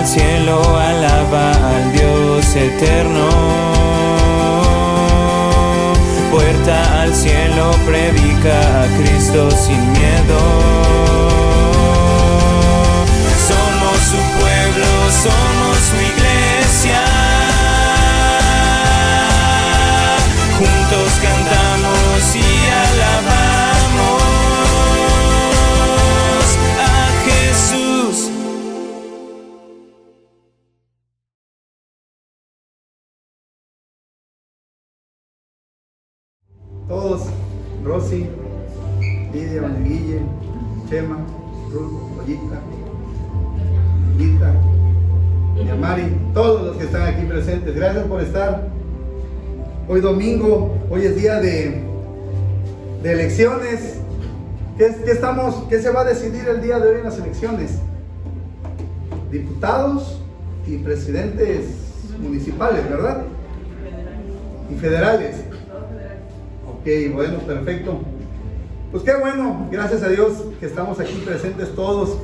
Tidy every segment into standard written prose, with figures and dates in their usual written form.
al cielo, alaba al Dios eterno. Puerta al cielo, predica a Cristo sin miedo. Somos su pueblo, somos su iglesia. Juntos cantamos y alabamos a Jesús. Todos, Rosy, Lidia, Guille, Chema, Ruth, Ollita, Lita, Yamari, todos los que están aquí presentes, gracias por estar. Hoy domingo, hoy es día de elecciones. ¿Qué se va a decidir el día de hoy en las elecciones? Diputados y presidentes municipales, ¿verdad? Y federales. Ok, bueno, perfecto. Pues qué bueno, gracias a Dios que estamos aquí presentes todos.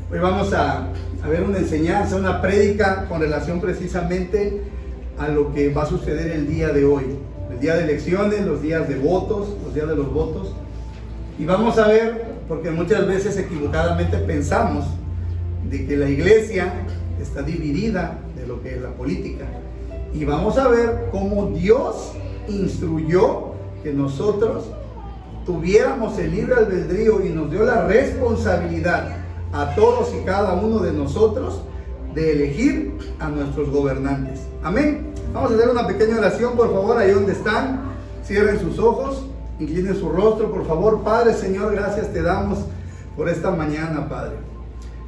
Hoy vamos a ver una enseñanza, una prédica con relación precisamente a lo que va a suceder el día de hoy. El día de elecciones, los días de votos, los días de los votos. Y vamos a ver, porque muchas veces equivocadamente pensamos de que la iglesia está dividida de lo que es la política. Y vamos a ver cómo Dios instruyó que nosotros tuviéramos el libre albedrío y nos dio la responsabilidad a todos y cada uno de nosotros de elegir a nuestros gobernantes. Amén. Vamos a hacer una pequeña oración, por favor, ahí donde están. Cierren sus ojos, inclinen su rostro, por favor. Padre, Señor, gracias te damos por esta mañana, Padre.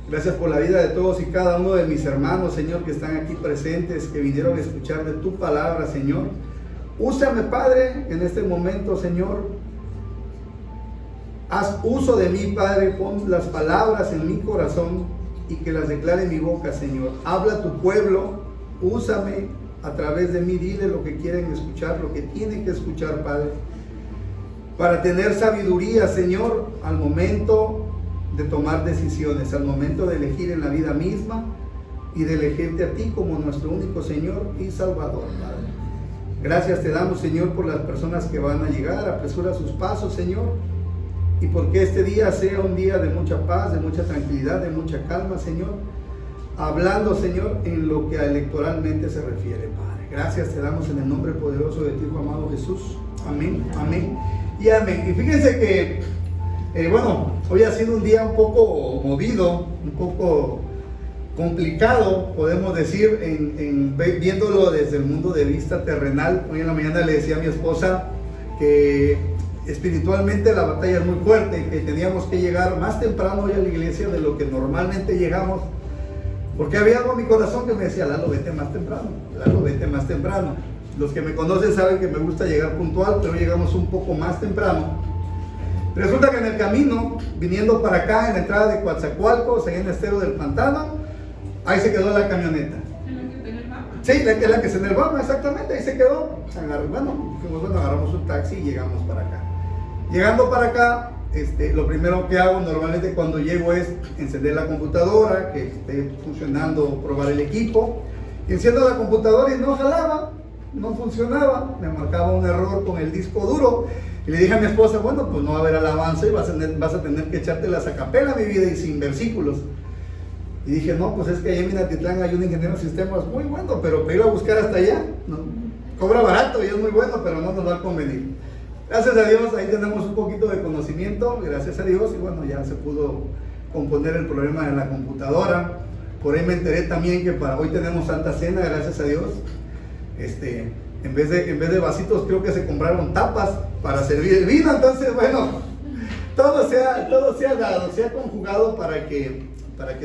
Gracias por la vida de todos y cada uno de mis hermanos, Señor, que están aquí presentes, que vinieron a escuchar de tu palabra, Señor. Úsame, Padre, en este momento, Señor. Haz uso de mí, Padre. Pon las palabras en mi corazón y que las declare en mi boca, Señor. Habla a tu pueblo. Úsame a través de mí. Dile lo que quieren escuchar, lo que tienen que escuchar, Padre. Para tener sabiduría, Señor, al momento de tomar decisiones, al momento de elegir en la vida misma y de elegirte a ti como nuestro único Señor y Salvador, Padre. Gracias te damos, Señor, por las personas que van a llegar. Apresura sus pasos, Señor. Y porque este día sea un día de mucha paz, de mucha tranquilidad, de mucha calma, Señor. Hablando, Señor, en lo que electoralmente se refiere, Padre. Gracias te damos en el nombre poderoso de ti, Hijo amado Jesús. Amén, amén y amén. Y fíjense que, hoy ha sido un día un poco movido, un poco complicado, podemos decir, viéndolo desde el mundo de vista terrenal. Hoy en la mañana le decía a mi esposa que espiritualmente la batalla es muy fuerte, que teníamos que llegar más temprano hoy a la iglesia de lo que normalmente llegamos, porque había algo en mi corazón que me decía, Lalo, vete más temprano, Lalo, vete más temprano. Los que me conocen saben que me gusta llegar puntual, pero llegamos un poco más temprano. Resulta que en el camino, viniendo para acá, en la entrada de Coatzacoalcos, ahí en el estero del Pantano, ahí se quedó la camioneta. Sí, la que se enervaba, exactamente, ahí se quedó. Agarramos un taxi y llegamos para acá. Llegando para acá, lo primero que hago normalmente cuando llego es encender la computadora, que esté funcionando, probar el equipo. Y enciendo la computadora y no jalaba, no funcionaba, me marcaba un error con el disco duro. Y le dije a mi esposa, bueno, pues no va a haber alabanza y vas a tener que echártelas a capela, mi vida, y sin versículos. Y dije, no, pues es que allá en Minatitlán hay un ingeniero de sistemas muy bueno, pero para ir a buscar hasta allá, no, cobra barato y es muy bueno, pero no nos va a convenir. Gracias a Dios, ahí tenemos un poquito de conocimiento, gracias a Dios, y bueno, ya se pudo componer el problema de la computadora. Por ahí me enteré también que para hoy tenemos Santa Cena, gracias a Dios. En vez de vasitos, creo que se compraron tapas para servir el vino. Entonces, bueno, todo se ha dado, se ha conjugado para que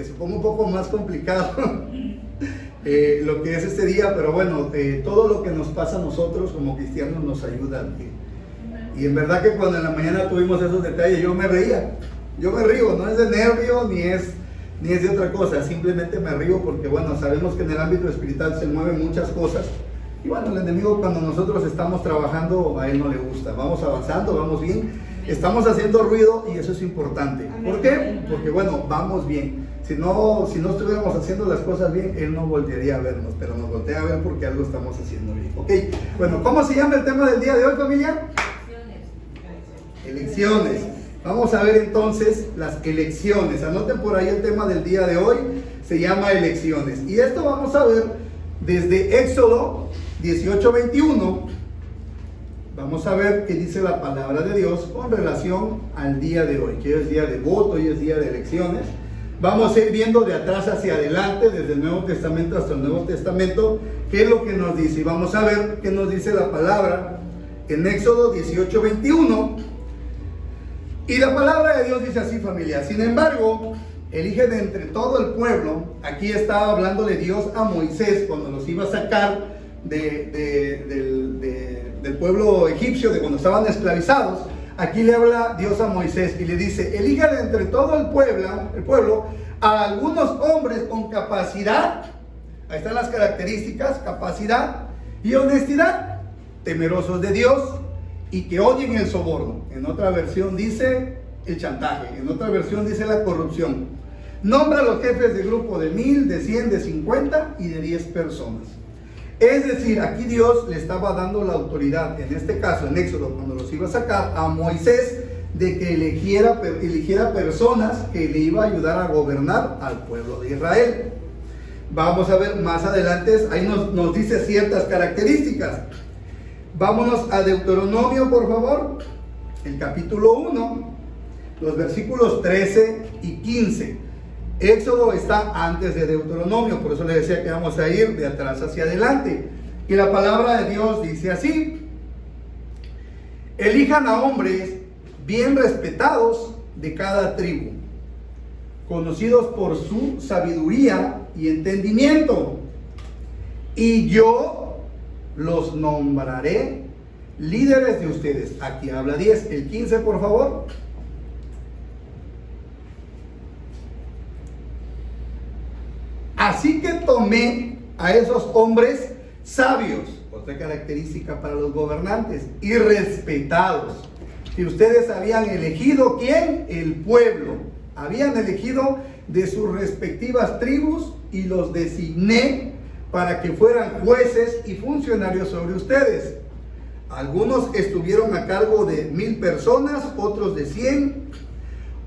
se ponga un poco más complicado lo que es este día, pero bueno, todo lo que nos pasa a nosotros como cristianos nos ayuda. Y en verdad que cuando en la mañana tuvimos esos detalles, yo me río, no es de nervio ni es de otra cosa, simplemente me río porque bueno, sabemos que en el ámbito espiritual se mueven muchas cosas. Y bueno, el enemigo, cuando nosotros estamos trabajando, a él no le gusta. Vamos avanzando, vamos bien, estamos haciendo ruido y eso es importante. ¿Por qué? Porque bueno, vamos bien. Si no estuviéramos haciendo las cosas bien, Él no voltearía a vernos, pero nos voltea a ver porque algo estamos haciendo bien. Ok, bueno, ¿cómo se llama el tema del día de hoy, familia? Elecciones. Vamos a ver entonces las elecciones. Anoten por ahí el tema del día de hoy, se llama elecciones. Y esto vamos a ver desde Éxodo 18:21. Vamos a ver qué dice la palabra de Dios con relación al día de hoy, que hoy es día de voto, hoy es día de elecciones. Vamos a ir viendo de atrás hacia adelante, desde el Nuevo Testamento hasta el Nuevo Testamento, qué es lo que nos dice. Y vamos a ver qué nos dice la palabra en Éxodo 18:21. Y la palabra de Dios dice así, familia: sin embargo, elige de entre todo el pueblo. Aquí estaba hablándole Dios a Moisés cuando los iba a sacar del pueblo egipcio, de cuando estaban esclavizados. Aquí le habla Dios a Moisés y le dice: elige de entre todo el pueblo a algunos hombres con capacidad. Ahí están las características: capacidad y honestidad, temerosos de Dios y que odien el soborno. En otra versión dice el chantaje, en otra versión dice la corrupción. Nombra a los jefes de grupo de 1000, de 100, de 50 y de 10 personas. Es decir, aquí Dios le estaba dando la autoridad, en este caso en Éxodo, cuando los iba a sacar, a Moisés, de que eligiera personas que le iba a ayudar a gobernar al pueblo de Israel. Vamos a ver más adelante, ahí nos dice ciertas características. Vámonos a Deuteronomio, por favor, el capítulo 1, los versículos 13 y 15. Éxodo está antes de Deuteronomio, por eso le decía que vamos a ir de atrás hacia adelante. Y la palabra de Dios dice así: elijan a hombres bien respetados de cada tribu, conocidos por su sabiduría y entendimiento, y yo los nombraré líderes de ustedes. Aquí habla 10, el 15 por favor. Así que tomé a esos hombres sabios, otra característica para los gobernantes, y respetados. Y ustedes habían elegido, ¿quién? El pueblo. Habían elegido de sus respectivas tribus y los designé para que fueran jueces y funcionarios sobre ustedes. Algunos estuvieron a cargo de 1000 personas, otros de 100,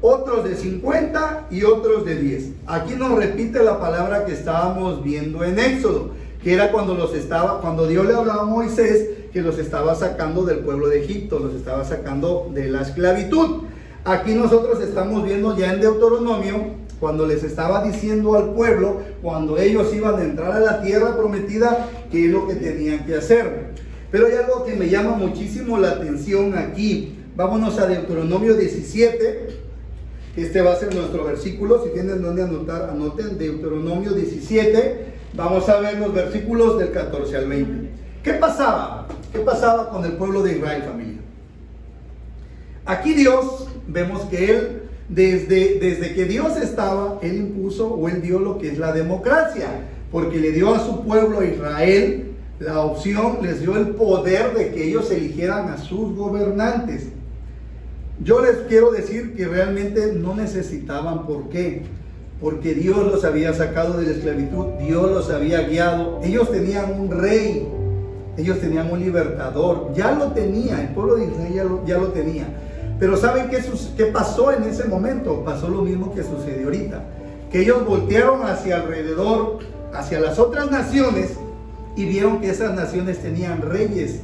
otros de 50 y otros de 10. Aquí nos repite la palabra que estábamos viendo en Éxodo, que era cuando Dios le hablaba a Moisés, que los estaba sacando del pueblo de Egipto, los estaba sacando de la esclavitud. Aquí nosotros estamos viendo ya en Deuteronomio, cuando les estaba diciendo al pueblo, cuando ellos iban a entrar a la tierra prometida, qué es lo que tenían que hacer. Pero hay algo que me llama muchísimo la atención aquí. Vámonos a Deuteronomio 17. Este va a ser nuestro versículo. Si tienen donde anotar, anoten. Deuteronomio 17. Vamos a ver los versículos del 14 al 20. ¿Qué pasaba? ¿Qué pasaba con el pueblo de Israel, familia? Aquí Dios, vemos que Él, desde que Dios estaba, Él impuso o Él dio lo que es la democracia, porque le dio a su pueblo Israel la opción, les dio el poder de que ellos eligieran a sus gobernantes. Yo les quiero decir que realmente no necesitaban. ¿Por qué? Porque Dios los había sacado de la esclavitud, Dios los había guiado. Ellos tenían un rey, ellos tenían un libertador, ya lo tenía, el pueblo de Israel ya lo tenía. Pero ¿saben qué pasó en ese momento? Pasó lo mismo que sucedió ahorita, que ellos voltearon hacia alrededor, hacia las otras naciones, y vieron que esas naciones tenían reyes.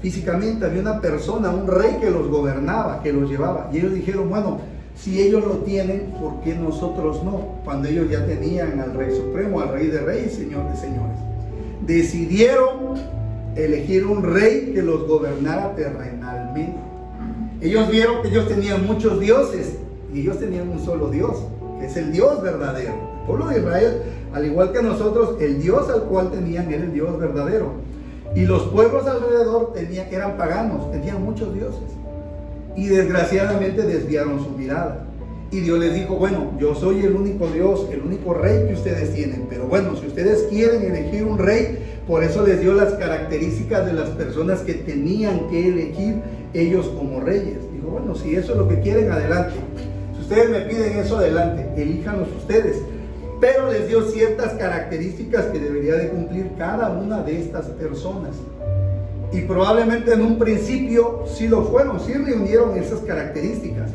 Físicamente había una persona, un rey que los gobernaba, que los llevaba. Y ellos dijeron, bueno, si ellos lo tienen, ¿por qué nosotros no? Cuando ellos ya tenían al Rey Supremo, al Rey de Reyes, Señor de Señores. Decidieron elegir un rey que los gobernara terrenalmente. Ellos vieron que ellos tenían muchos dioses y ellos tenían un solo Dios, que es el Dios verdadero. El pueblo de Israel, al igual que nosotros, el Dios al cual tenían era el Dios verdadero. Y los pueblos alrededor eran paganos, tenían muchos dioses. Y desgraciadamente desviaron su mirada. Y Dios les dijo, bueno, yo soy el único Dios, el único rey que ustedes tienen. Pero bueno, si ustedes quieren elegir un rey, por eso les dio las características de las personas que tenían que elegir ellos como reyes. Dijo, bueno, si eso es lo que quieren, adelante. Si ustedes me piden eso adelante, elíjanlos ustedes. Pero les dio ciertas características que debería de cumplir cada una de estas personas. Y probablemente en un principio sí lo fueron, sí reunieron esas características.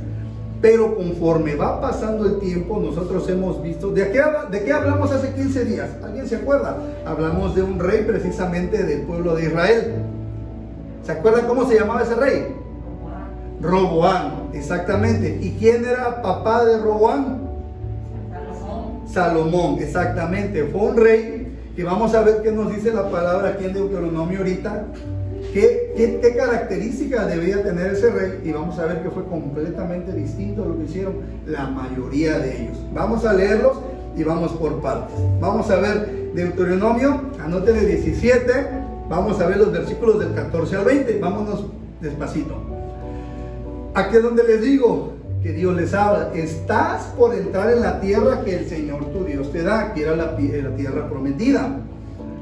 Pero conforme va pasando el tiempo, nosotros hemos visto, ¿de qué hablamos hace 15 días? ¿Alguien se acuerda? Hablamos de un rey precisamente del pueblo de Israel. ¿Se acuerdan cómo se llamaba ese rey? Roboam, exactamente. ¿Y quién era papá de Roboam? Salomón, exactamente. Fue un rey que vamos a ver qué nos dice la palabra aquí en Deuteronomio ahorita. ¿Qué características debía tener ese rey? Y vamos a ver que fue completamente distinto a lo que hicieron la mayoría de ellos. Vamos a leerlos y vamos por partes. Vamos a ver Deuteronomio, anótenle 17. Vamos a ver los versículos del 14 al 20. Vámonos despacito. Aquí es donde les digo que Dios les habla. Estás por entrar en la tierra que el Señor tu Dios te da, que era la tierra prometida.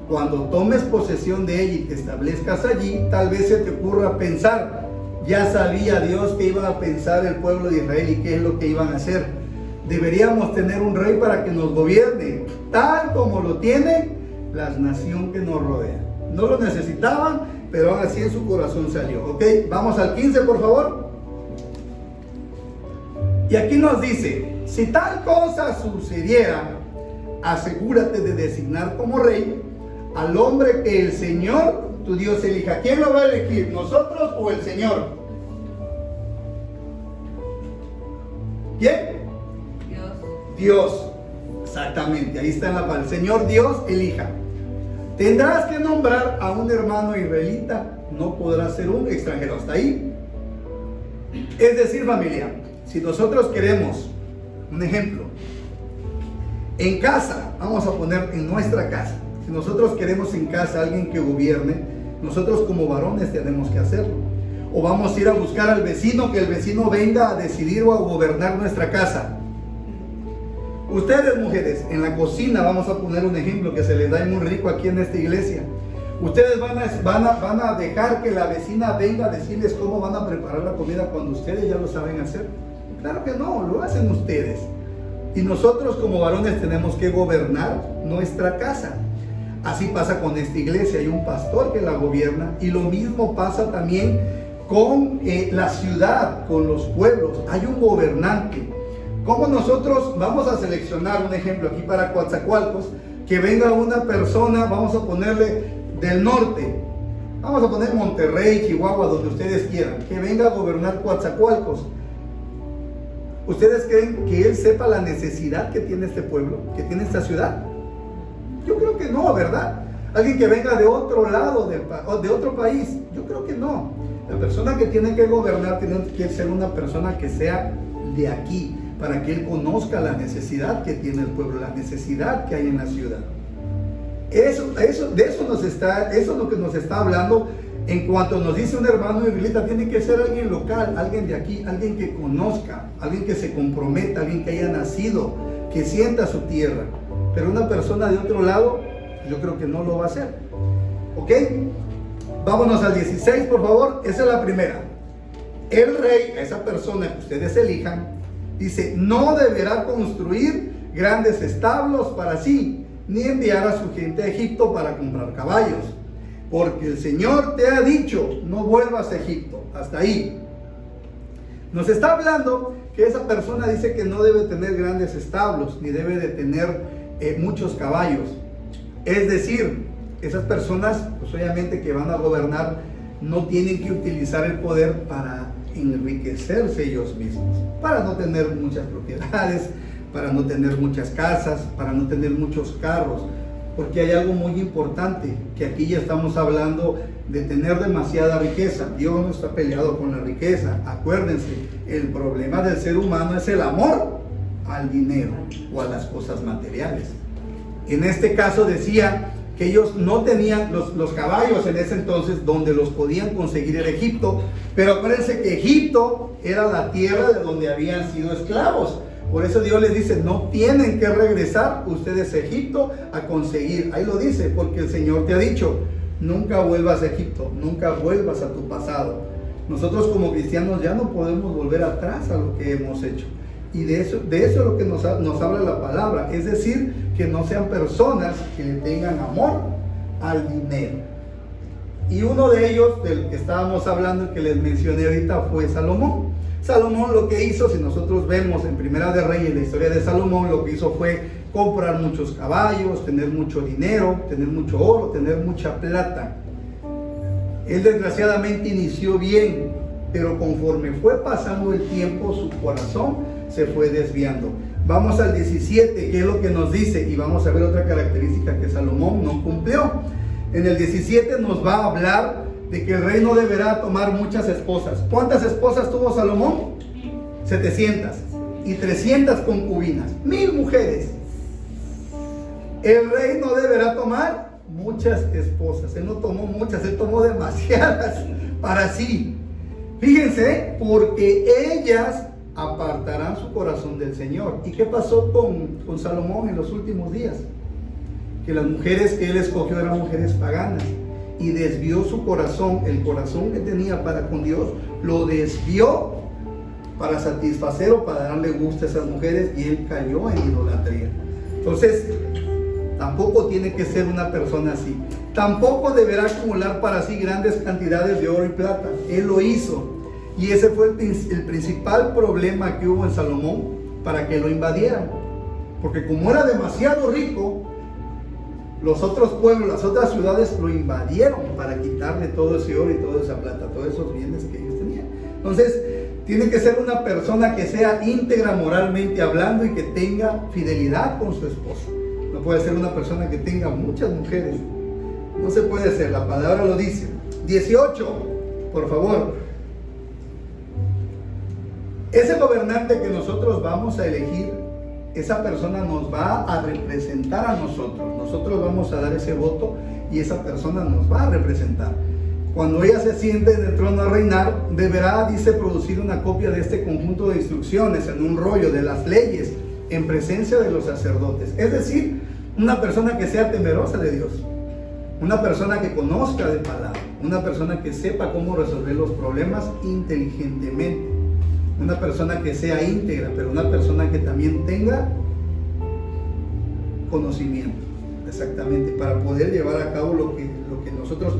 Cuando tomes posesión de ella y te establezcas allí, tal vez se te ocurra pensar, ya sabía Dios que iba a pensar el pueblo de Israel y qué es lo que iban a hacer. Deberíamos tener un rey para que nos gobierne, tal como lo tiene la nación que nos rodea. No lo necesitaban, pero aún así en su corazón salió. ¿Ok? Vamos al 15, por favor. Y aquí nos dice, si tal cosa sucediera, asegúrate de designar como rey al hombre que el Señor tu Dios elija. ¿Quién lo va a elegir? ¿Nosotros o el Señor? ¿Quién? Dios. Exactamente, ahí está en la palabra. El Señor Dios elija. Tendrás que nombrar a un hermano israelita, no podrá ser un extranjero. Hasta ahí. Es decir, familia, si nosotros queremos, un ejemplo, en casa, vamos a poner en nuestra casa, si nosotros queremos en casa a alguien que gobierne, nosotros como varones tenemos que hacerlo. O vamos a ir a buscar al vecino, que el vecino venga a decidir o a gobernar nuestra casa. Ustedes, mujeres, en la cocina, vamos a poner un ejemplo que se les da muy rico aquí en esta iglesia. Ustedes van a dejar que la vecina venga a decirles cómo van a preparar la comida cuando ustedes ya lo saben hacer. Claro que no, lo hacen ustedes. Y nosotros como varones tenemos que gobernar nuestra casa. Así pasa con esta iglesia, hay un pastor que la gobierna, y lo mismo pasa también con la ciudad, con los pueblos. Hay un gobernante. Como nosotros vamos a seleccionar un ejemplo aquí para Coatzacoalcos, que venga una persona, vamos a ponerle del norte, vamos a poner Monterrey, Chihuahua, donde ustedes quieran, que venga a gobernar Coatzacoalcos. ¿Ustedes creen que él sepa la necesidad que tiene este pueblo, que tiene esta ciudad? Yo creo que no, ¿verdad? Alguien que venga de otro lado, de otro país, yo creo que no. La persona que tiene que gobernar tiene que ser una persona que sea de aquí, para que él conozca la necesidad que tiene el pueblo, la necesidad que hay en la ciudad. Eso es lo que nos está hablando. En cuanto nos dice un hermano israelita, tiene que ser alguien local, alguien de aquí, alguien que conozca, alguien que se comprometa, alguien que haya nacido, que sienta su tierra. Pero una persona de otro lado, yo creo que no lo va a hacer. ¿Ok? Vámonos al 16, por favor. Esa es la primera. El rey, a esa persona que ustedes elijan, dice, no deberá construir grandes establos para sí, ni enviar a su gente a Egipto para comprar caballos. Porque el Señor te ha dicho, no vuelvas a Egipto. Hasta ahí. Nos está hablando que esa persona dice que no debe tener grandes establos, ni debe de tener muchos caballos. Es decir, esas personas, pues obviamente que van a gobernar, no tienen que utilizar el poder para enriquecerse ellos mismos, para no tener muchas propiedades, para no tener muchas casas, para no tener muchos carros. Porque hay algo muy importante, que aquí ya estamos hablando de tener demasiada riqueza. Dios no está peleado con la riqueza. Acuérdense, el problema del ser humano es el amor al dinero o a las cosas materiales. En este caso decía que ellos no tenían los caballos en ese entonces, donde los podían conseguir en Egipto. Pero acuérdense que Egipto era la tierra de donde habían sido esclavos. Por eso Dios les dice, no tienen que regresar ustedes a Egipto a conseguir. Ahí lo dice, porque el Señor te ha dicho, nunca vuelvas a Egipto, nunca vuelvas a tu pasado. Nosotros como cristianos ya no podemos volver atrás a lo que hemos hecho. Y de eso es lo que nos habla la palabra. Es decir, que no sean personas que le tengan amor al dinero. Y uno de ellos, del que estábamos hablando y que les mencioné ahorita, fue Salomón. Salomón lo que hizo, si nosotros vemos en Primera de Reyes la historia de Salomón, lo que hizo fue comprar muchos caballos, tener mucho dinero, tener mucho oro, tener mucha plata. Él desgraciadamente inició bien, pero conforme fue pasando el tiempo, su corazón se fue desviando. Vamos al 17, que es lo que nos dice, y vamos a ver otra característica que Salomón no cumplió. En el 17 nos va a hablar de que el rey no deberá tomar muchas esposas. ¿Cuántas esposas tuvo Salomón? 700. Y 300 concubinas. 1000 mujeres. El rey no deberá tomar muchas esposas. Él no tomó muchas, él tomó demasiadas para sí. Fíjense, porque ellas apartarán su corazón del Señor. ¿Y qué pasó con Salomón en los últimos días? Que las mujeres que él escogió eran mujeres paganas y desvió su corazón, el corazón que tenía para con Dios, lo desvió para satisfacer o para darle gusto a esas mujeres, y él cayó en idolatría. Entonces, tampoco tiene que ser una persona así. Tampoco deberá acumular para sí grandes cantidades de oro y plata. Él lo hizo. Y ese fue el principal problema que hubo en Salomón para que lo invadieran. Porque como era demasiado rico, los otros pueblos, las otras ciudades lo invadieron para quitarle todo ese oro y toda esa plata, todos esos bienes que ellos tenían. Entonces, tiene que ser una persona que sea íntegra moralmente hablando y que tenga fidelidad con su esposa. No puede ser una persona que tenga muchas mujeres. No se puede ser, la palabra lo dice. 18, por favor. Ese gobernante que nosotros vamos a elegir, esa persona nos va a representar a nosotros. Nosotros vamos a dar ese voto y esa persona nos va a representar. Cuando ella se siente en el trono a reinar, deberá, dice, producir una copia de este conjunto de instrucciones en un rollo de las leyes en presencia de los sacerdotes. Es decir, una persona que sea temerosa de Dios, una persona que conozca de palabra, una persona que sepa cómo resolver los problemas inteligentemente, una persona que sea íntegra, pero una persona que también tenga conocimiento, exactamente, para poder llevar a cabo lo que nosotros...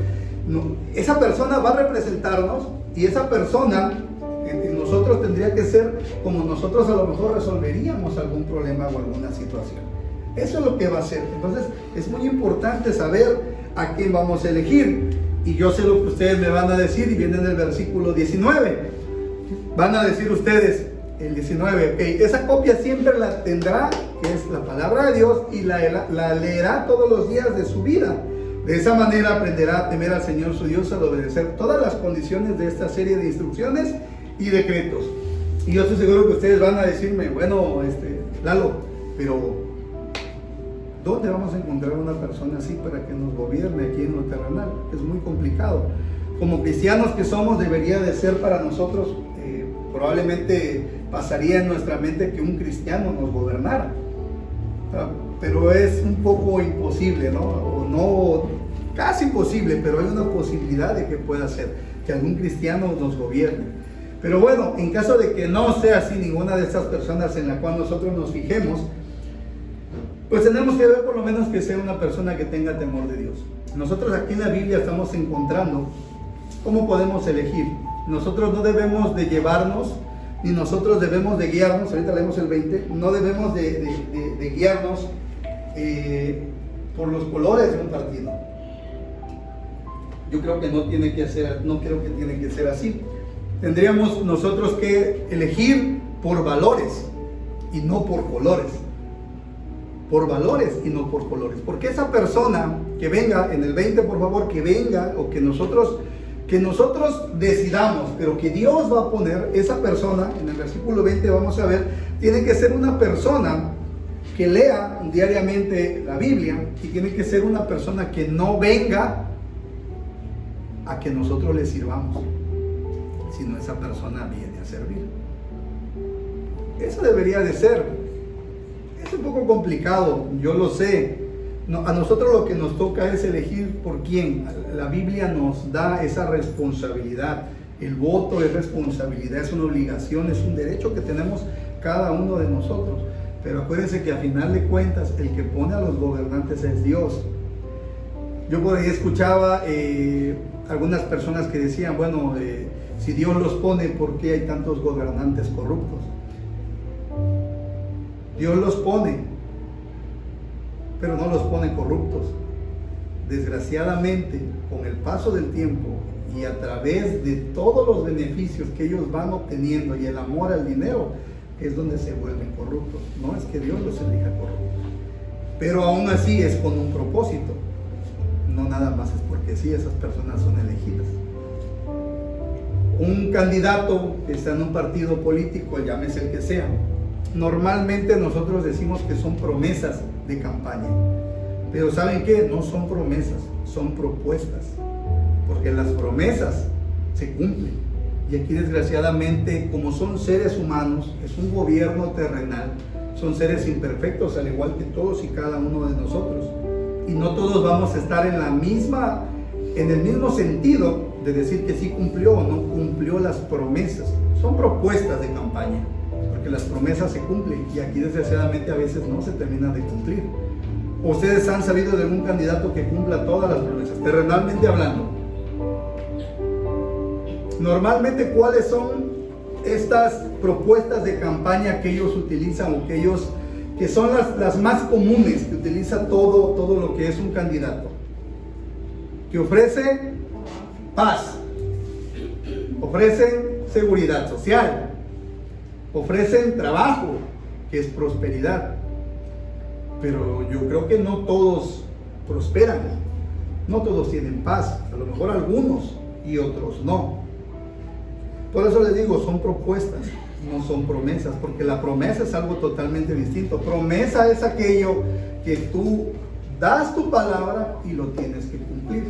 esa persona va a representarnos, y esa persona en nosotros tendría que ser como nosotros a lo mejor resolveríamos algún problema o alguna situación. Eso es lo que va a ser. Entonces es muy importante saber a quién vamos a elegir, y yo sé lo que ustedes me van a decir, y viene en el versículo 19. Van a decir ustedes, el 19, ok, esa copia siempre la tendrá, que es la palabra de Dios, y la leerá todos los días de su vida. De esa manera aprenderá a temer al Señor su Dios, al obedecer todas las condiciones de esta serie de instrucciones y decretos. Y yo estoy seguro que ustedes van a decirme, bueno, Lalo, pero ¿dónde vamos a encontrar una persona así para que nos gobierne aquí en lo terrenal? Es muy complicado. Como cristianos que somos, debería de ser para nosotros, probablemente pasaría en nuestra mente que un cristiano nos gobernara. Pero es un poco imposible, ¿no? O no, casi imposible, pero hay una posibilidad de que pueda ser, que algún cristiano nos gobierne. Pero bueno, en caso de que no sea así ninguna de estas personas en la cual nosotros nos fijemos, pues tenemos que ver por lo menos que sea una persona que tenga temor de Dios. Nosotros aquí en la Biblia estamos encontrando cómo podemos elegir. Nosotros no debemos de llevarnos, ni nosotros debemos de guiarnos, ahorita leemos el 20, no debemos de guiarnos por los colores de un partido. Yo creo que no creo que tiene que ser así. Tendríamos nosotros que elegir por valores y no por colores. Por valores y no por colores. Porque esa persona que venga, en el 20 por favor, que venga, o que nosotros decidamos, pero que Dios va a poner, esa persona, en el versículo 20 vamos a ver, tiene que ser una persona que lea diariamente la Biblia, y tiene que ser una persona que no venga a que nosotros le sirvamos, sino esa persona viene a servir. Eso debería de ser. Es un poco complicado, yo lo sé. A nosotros lo que nos toca es elegir por quién. La Biblia nos da esa responsabilidad. El voto es responsabilidad, es una obligación, es un derecho que tenemos cada uno de nosotros. Pero acuérdense que a final de cuentas el que pone a los gobernantes es Dios. Yo por ahí escuchaba algunas personas que decían, bueno, si Dios los pone, ¿por qué hay tantos gobernantes corruptos? Dios los pone, pero no los pone corruptos. Desgraciadamente, con el paso del tiempo y a través de todos los beneficios que ellos van obteniendo y el amor al dinero, es donde se vuelven corruptos. No es que Dios los elija corruptos, pero aún así es con un propósito. No nada más es porque sí, esas personas son elegidas. Un candidato que está en un partido político, llámese el que sea, normalmente nosotros decimos que son promesas de campaña. Pero ¿saben qué? No son promesas, son propuestas. Porque las promesas se cumplen. Y aquí desgraciadamente, como son seres humanos, es un gobierno terrenal, son seres imperfectos al igual que todos y cada uno de nosotros. Y no todos vamos a estar en el mismo sentido de decir que sí cumplió o no cumplió las promesas. Son propuestas de campaña, porque las promesas se cumplen y aquí desgraciadamente a veces no se terminan de cumplir. ¿Ustedes han sabido de algún candidato que cumpla todas las promesas, terrenalmente hablando? Normalmente, ¿cuáles son estas propuestas de campaña que ellos utilizan o que son las más comunes que utiliza todo lo que es un candidato? Que ofrece paz, ofrecen seguridad social, ofrecen trabajo, que es prosperidad. Pero yo creo que no todos prosperan, no todos tienen paz, a lo mejor algunos y otros no. Por eso les digo, son propuestas, no son promesas, porque la promesa es algo totalmente distinto. Promesa es aquello que tú das tu palabra y lo tienes que cumplir.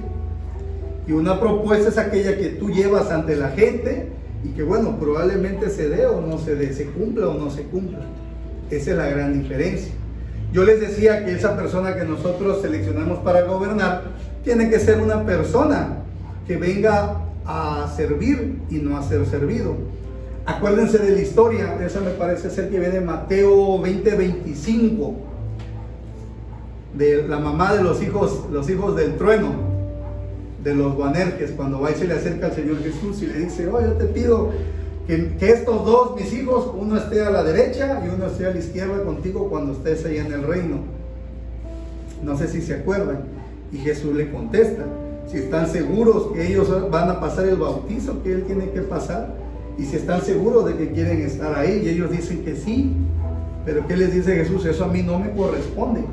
Y una propuesta es aquella que tú llevas ante la gente y que bueno, probablemente se dé o no se dé, se cumpla o no se cumpla. Esa es la gran diferencia. Yo les decía que esa persona que nosotros seleccionamos para gobernar tiene que ser una persona que venga a servir y no a ser servido. Acuérdense de la historia, esa me parece ser que viene de Mateo 20:25, de la mamá de los hijos del trueno, de los Boanerges, cuando va y se le acerca al Señor Jesús y le dice, oh, yo te pido que estos dos, mis hijos, uno esté a la derecha y uno esté a la izquierda contigo cuando estés ahí en el reino. No sé si se acuerdan. Y Jesús le contesta, si están seguros que ellos van a pasar el bautizo que él tiene que pasar, y si están seguros de que quieren estar ahí, y ellos dicen que sí, pero ¿qué les dice Jesús? Eso a mí no me corresponde.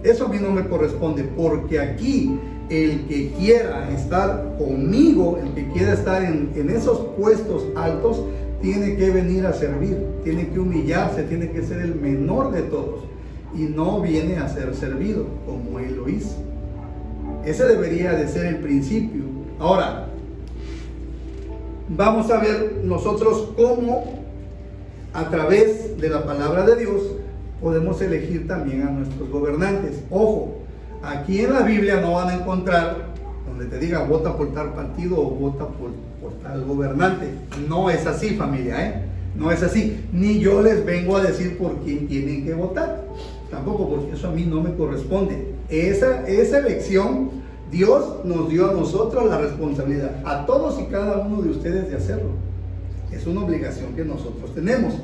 Eso a mí no me corresponde, porque aquí el que quiera estar conmigo, el que quiera estar en esos puestos altos, tiene que venir a servir, tiene que humillarse, tiene que ser el menor de todos, y no viene a ser servido como él lo hizo. Ese debería de ser el principio. Ahora, vamos a ver nosotros cómo a través de la palabra de Dios podemos elegir también a nuestros gobernantes. Ojo, aquí en la Biblia no van a encontrar donde te diga vota por tal partido o vota por tal gobernante. No es así, familia, no es así. Ni yo les vengo a decir por quién tienen que votar, tampoco, porque eso a mí no me corresponde. Esa elección Dios nos dio a nosotros la responsabilidad, a todos y cada uno de ustedes, de hacerlo. Es una obligación que nosotros tenemos.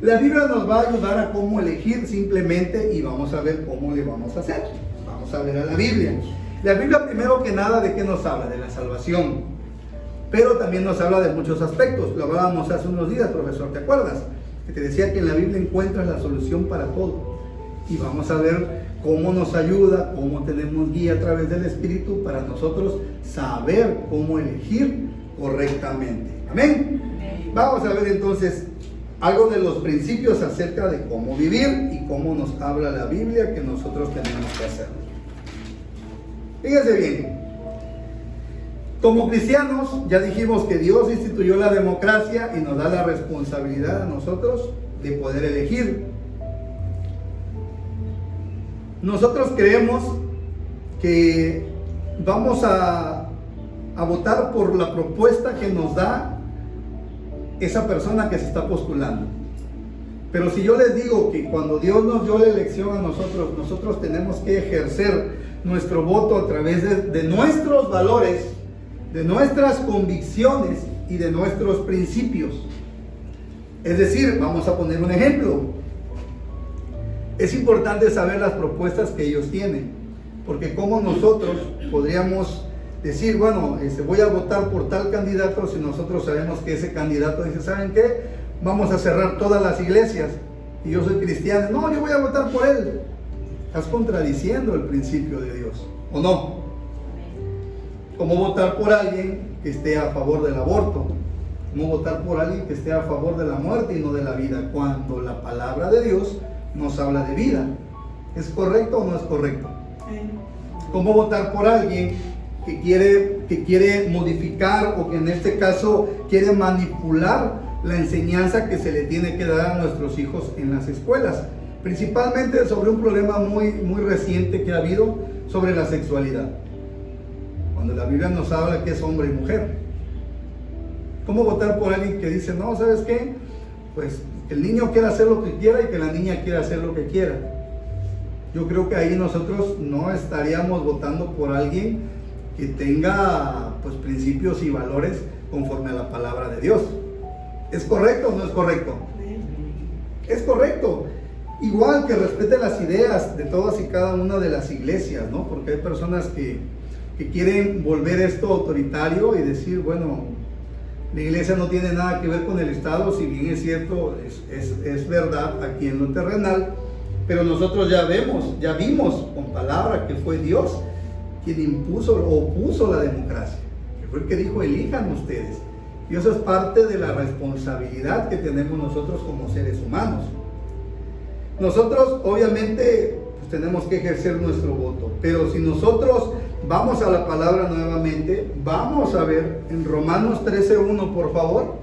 La Biblia nos va a ayudar a cómo elegir simplemente, y vamos a ver cómo le vamos a hacer. Vamos a ver a la Biblia. La Biblia, primero que nada, ¿de qué nos habla? De la salvación. Pero también nos habla de muchos aspectos. Lo hablábamos hace unos días, profesor, ¿te acuerdas? Que te decía que en la Biblia encuentras la solución para todo. Y vamos a ver cómo nos ayuda, cómo tenemos guía a través del Espíritu para nosotros saber cómo elegir correctamente. Amén. Vamos a ver entonces algo de los principios acerca de cómo vivir y cómo nos habla la Biblia que nosotros tenemos que hacer. Fíjense bien, como cristianos ya dijimos que Dios instituyó la democracia y nos da la responsabilidad a nosotros de poder elegir. Nosotros creemos que vamos a votar por la propuesta que nos da esa persona que se está postulando. Pero si yo les digo que cuando Dios nos dio la elección a nosotros, nosotros tenemos que ejercer nuestro voto a través de nuestros valores, de nuestras convicciones y de nuestros principios. Es decir, vamos a poner un ejemplo. Es importante saber las propuestas que ellos tienen, porque como nosotros podríamos decir, bueno, voy a votar por tal candidato si nosotros sabemos que ese candidato dice, ¿saben qué? Vamos a cerrar todas las iglesias y yo soy cristiano. No, yo voy a votar por él. Estás contradiciendo el principio de Dios, ¿o no? ¿Cómo votar por alguien que esté a favor del aborto? ¿Cómo votar por alguien que esté a favor de la muerte y no de la vida? Cuando la palabra de Dios nos habla de vida. ¿Es correcto o no es correcto? ¿Cómo votar por alguien que quiere modificar o que en este caso quiere manipular la enseñanza que se le tiene que dar a nuestros hijos en las escuelas? Principalmente sobre un problema muy reciente que ha habido sobre la sexualidad. Cuando la Biblia nos habla que es hombre y mujer. ¿Cómo votar por alguien que dice, no, ¿sabes qué? Pues el niño quiere hacer lo que quiera y que la niña quiera hacer lo que quiera. Yo creo que ahí nosotros no estaríamos votando por alguien que tenga pues principios y valores conforme a la palabra de Dios. ¿Es correcto o no es correcto? Es correcto. Igual que respete las ideas de todas y cada una de las iglesias, ¿no? Porque hay personas que quieren volver esto autoritario y decir, bueno, la iglesia no tiene nada que ver con el Estado, si bien es cierto, es verdad aquí en lo terrenal, pero nosotros ya vimos con palabra que fue Dios quien impuso o puso la democracia, que fue el que dijo, elijan ustedes. Y eso es parte de la responsabilidad que tenemos nosotros como seres humanos. Nosotros obviamente pues, tenemos que ejercer nuestro voto, pero si nosotros vamos a la palabra nuevamente, vamos a ver en Romanos 13:1, por favor.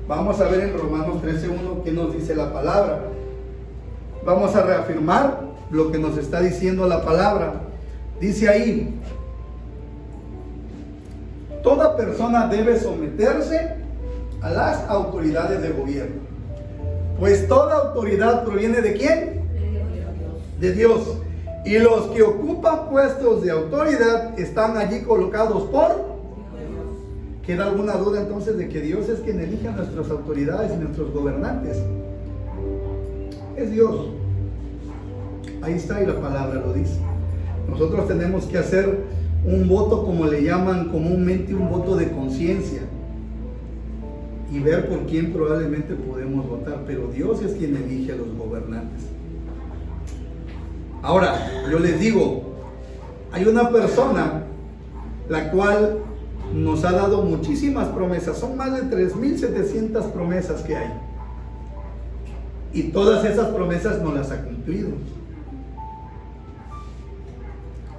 Vamos a ver en Romanos 13:1 qué nos dice la palabra. Vamos a reafirmar lo que nos está diciendo la palabra. Dice ahí, toda persona debe someterse a las autoridades de gobierno. Pues toda autoridad proviene ¿de quién? De Dios. Y los que ocupan puestos de autoridad están allí colocados por Dios. ¿Queda alguna duda entonces de que Dios es quien elige a nuestras autoridades y nuestros gobernantes? Es Dios. Ahí está y la palabra lo dice. Nosotros tenemos que hacer un voto, como le llaman comúnmente, un voto de conciencia, y ver por quién probablemente podemos votar, pero Dios es quien elige a los gobernantes. Ahora, yo les digo, hay una persona la cual nos ha dado muchísimas promesas, son más de 3,700 promesas que hay, y todas esas promesas no las ha cumplido.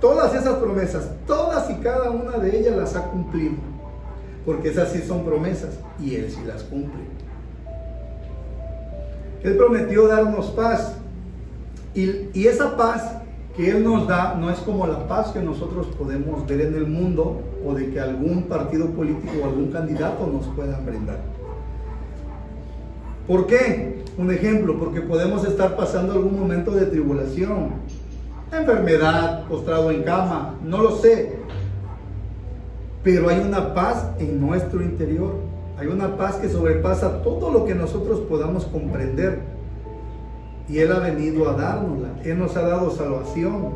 Todas esas promesas, todas y cada una de ellas las ha cumplido, porque esas sí son promesas y Él sí las cumple. Él prometió darnos paz, y esa paz que Él nos da no es como la paz que nosotros podemos ver en el mundo o de que algún partido político o algún candidato nos puedan brindar. ¿Por qué? Un ejemplo, porque podemos estar pasando algún momento de tribulación, enfermedad, postrado en cama, no lo sé, pero hay una paz en nuestro interior, hay una paz que sobrepasa todo lo que nosotros podamos comprender, y Él ha venido a dárnosla. Él nos ha dado salvación,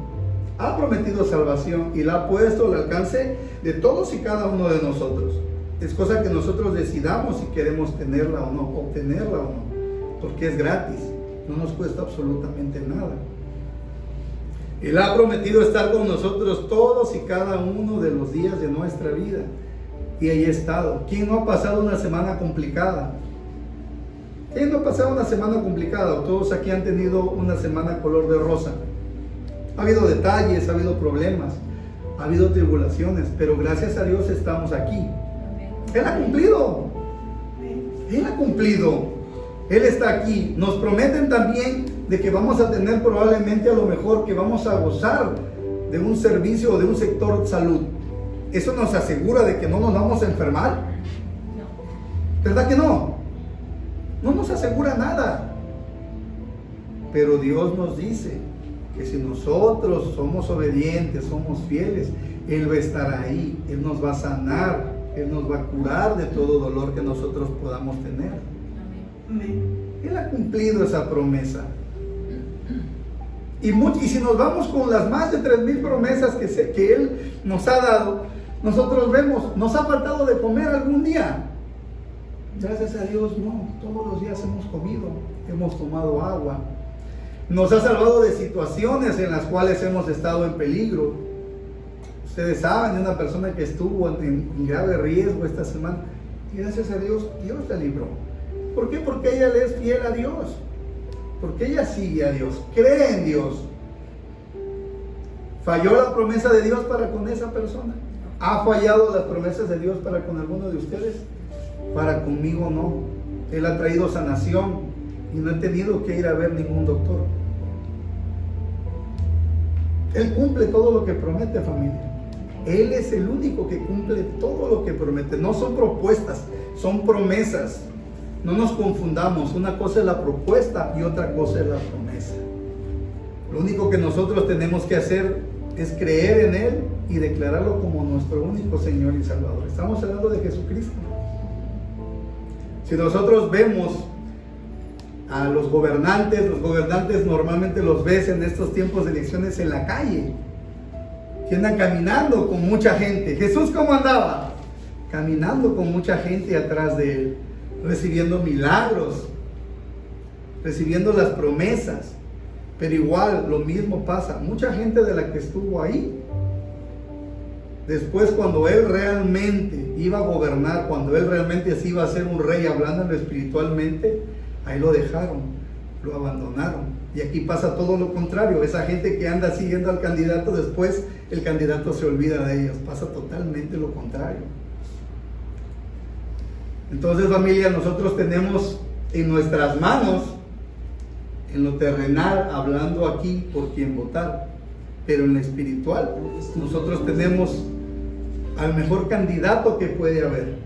ha prometido salvación y la ha puesto al alcance de todos y cada uno de nosotros. Es cosa que nosotros decidamos si queremos tenerla o no, obtenerla o no, porque es gratis, no nos cuesta absolutamente nada. Él ha prometido estar con nosotros todos y cada uno de los días de nuestra vida. Y ahí ha estado. ¿Quién no ha pasado una semana complicada? ¿Quién no ha pasado una semana complicada? Todos aquí han tenido una semana color de rosa. Ha habido detalles, ha habido problemas, ha habido tribulaciones, pero gracias a Dios estamos aquí. Él ha cumplido. Él ha cumplido. Él está aquí. Nos prometen también de que vamos a tener probablemente, a lo mejor, que vamos a gozar de un servicio o de un sector salud. ¿Eso nos asegura de que no nos vamos a enfermar? ¿Verdad que no? no nos asegura nada. Pero Dios nos dice que si nosotros somos obedientes, somos fieles, Él va a estar ahí, Él nos va a sanar, Él nos va a curar de todo dolor que nosotros podamos tener. Amén. Él ha cumplido esa promesa. Y si nos vamos con las más de 3,000 promesas que Él nos ha dado, nosotros vemos, ¿nos ha faltado de comer algún día? Gracias a Dios, no. Todos los días hemos comido, hemos tomado agua. Nos ha salvado de situaciones en las cuales hemos estado en peligro. Ustedes saben de una persona que estuvo en grave riesgo esta semana. Y gracias a Dios, Dios la libró. ¿Por qué? Porque ella le es fiel a Dios. Porque ella sigue a Dios, cree en Dios. ¿Falló la promesa de Dios para con esa persona? ¿Ha fallado las promesas de Dios para con alguno de ustedes? Para conmigo no. Él ha traído sanación y no he tenido que ir a ver ningún doctor. Él cumple todo lo que promete, familia. Él es el único que cumple todo lo que promete. No son propuestas, son promesas. No nos confundamos, una cosa es la propuesta y otra cosa es la promesa. Lo único que nosotros tenemos que hacer es creer en Él y declararlo como nuestro único Señor y Salvador. Estamos hablando de Jesucristo. Si nosotros vemos a los gobernantes normalmente los ves en estos tiempos de elecciones en la calle, que andan caminando con mucha gente. Jesús, ¿cómo andaba? Caminando con mucha gente atrás de Él, recibiendo milagros, recibiendo las promesas. Pero igual lo mismo pasa, mucha gente de la que estuvo ahí, después cuando Él realmente iba a gobernar, cuando Él realmente se iba a ser un rey, hablándolo espiritualmente, ahí lo dejaron, lo abandonaron. Y aquí pasa todo lo contrario. Esa gente que anda siguiendo al candidato, después el candidato se olvida de ellos. Pasa totalmente lo contrario. Entonces, familia, nosotros tenemos en nuestras manos, en lo terrenal, hablando aquí por quién votar, pero en lo espiritual nosotros tenemos al mejor candidato que puede haber,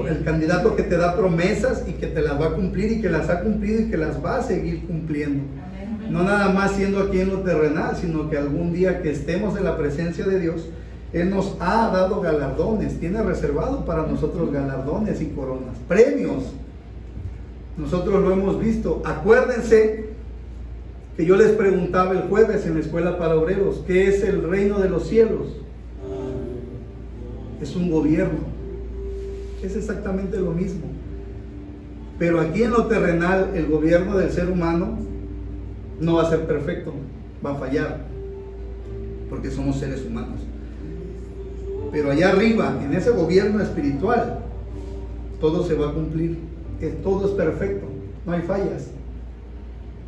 el candidato que te da promesas y que te las va a cumplir y que las ha cumplido y que las va a seguir cumpliendo. No nada más siendo aquí en lo terrenal, sino que algún día que estemos en la presencia de Dios, Él nos ha dado galardones, tiene reservado para nosotros galardones y coronas, premios. Nosotros lo hemos visto. Acuérdense que yo les preguntaba el jueves en la escuela para obreros, ¿qué es el reino de los cielos? Es un gobierno. Es exactamente lo mismo. Pero aquí en lo terrenal, el gobierno del ser humano no va a ser perfecto, va a fallar, porque somos seres humanos. Pero allá arriba, en ese gobierno espiritual, todo se va a cumplir, todo es perfecto, no hay fallas.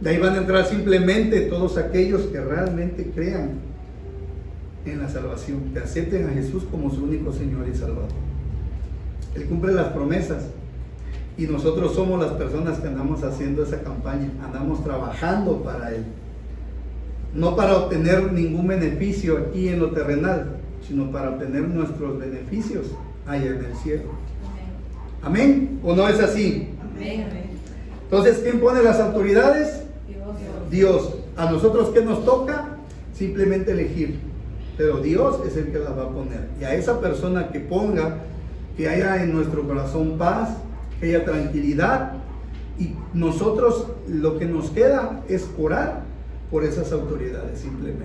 De ahí van a entrar simplemente todos aquellos que realmente crean en la salvación, que acepten a Jesús como su único Señor y Salvador. Él cumple las promesas y nosotros somos las personas que andamos haciendo esa campaña, andamos trabajando para Él. No para obtener ningún beneficio aquí en lo terrenal, sino para obtener nuestros beneficios allá en el cielo. ¿Amén? ¿O no es así? Amén. Entonces, ¿quién pone las autoridades? Dios. ¿A nosotros qué nos toca? Simplemente elegir. Pero Dios es el que las va a poner. Y a esa persona que ponga, que haya en nuestro corazón paz, que haya tranquilidad. Y nosotros lo que nos queda es orar por esas autoridades simplemente.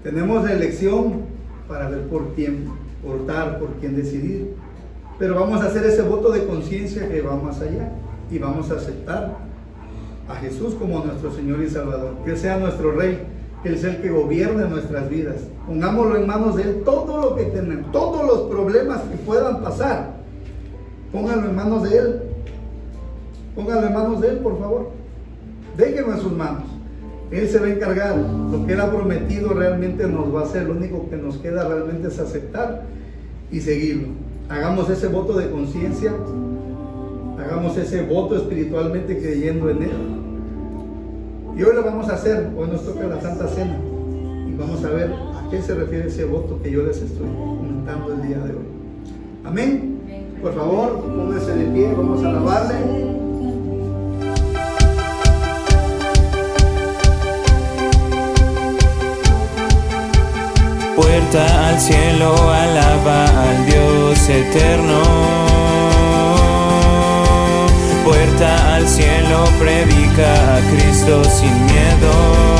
Tenemos la elección para ver por quién votar, por quién decidir. Pero vamos a hacer ese voto de conciencia que va más allá. Y vamos a aceptar a Jesús como nuestro Señor y Salvador. Que Él sea nuestro Rey, que Él sea el que gobierne nuestras vidas. Pongámoslo en manos de Él, todo lo que tenemos, todos los problemas que puedan pasar. Pónganlo en manos de Él. Pónganlo en manos de Él, por favor. Déjenlo en sus manos. Él se va a encargar. Lo que Él ha prometido realmente nos va a hacer. Lo único que nos queda realmente es aceptar y seguirlo. Hagamos ese voto de conciencia. Hagamos ese voto espiritualmente creyendo en Él. Y hoy lo vamos a hacer. Hoy nos toca la Santa Cena. Y vamos a ver a qué se refiere ese voto que yo les estoy comentando el día de hoy. Amén. Por favor, pónganse de pie. pie, vamos a alabarle. Puerta al cielo, alaba al Dios eterno. Puerta al cielo, predica a Cristo sin miedo.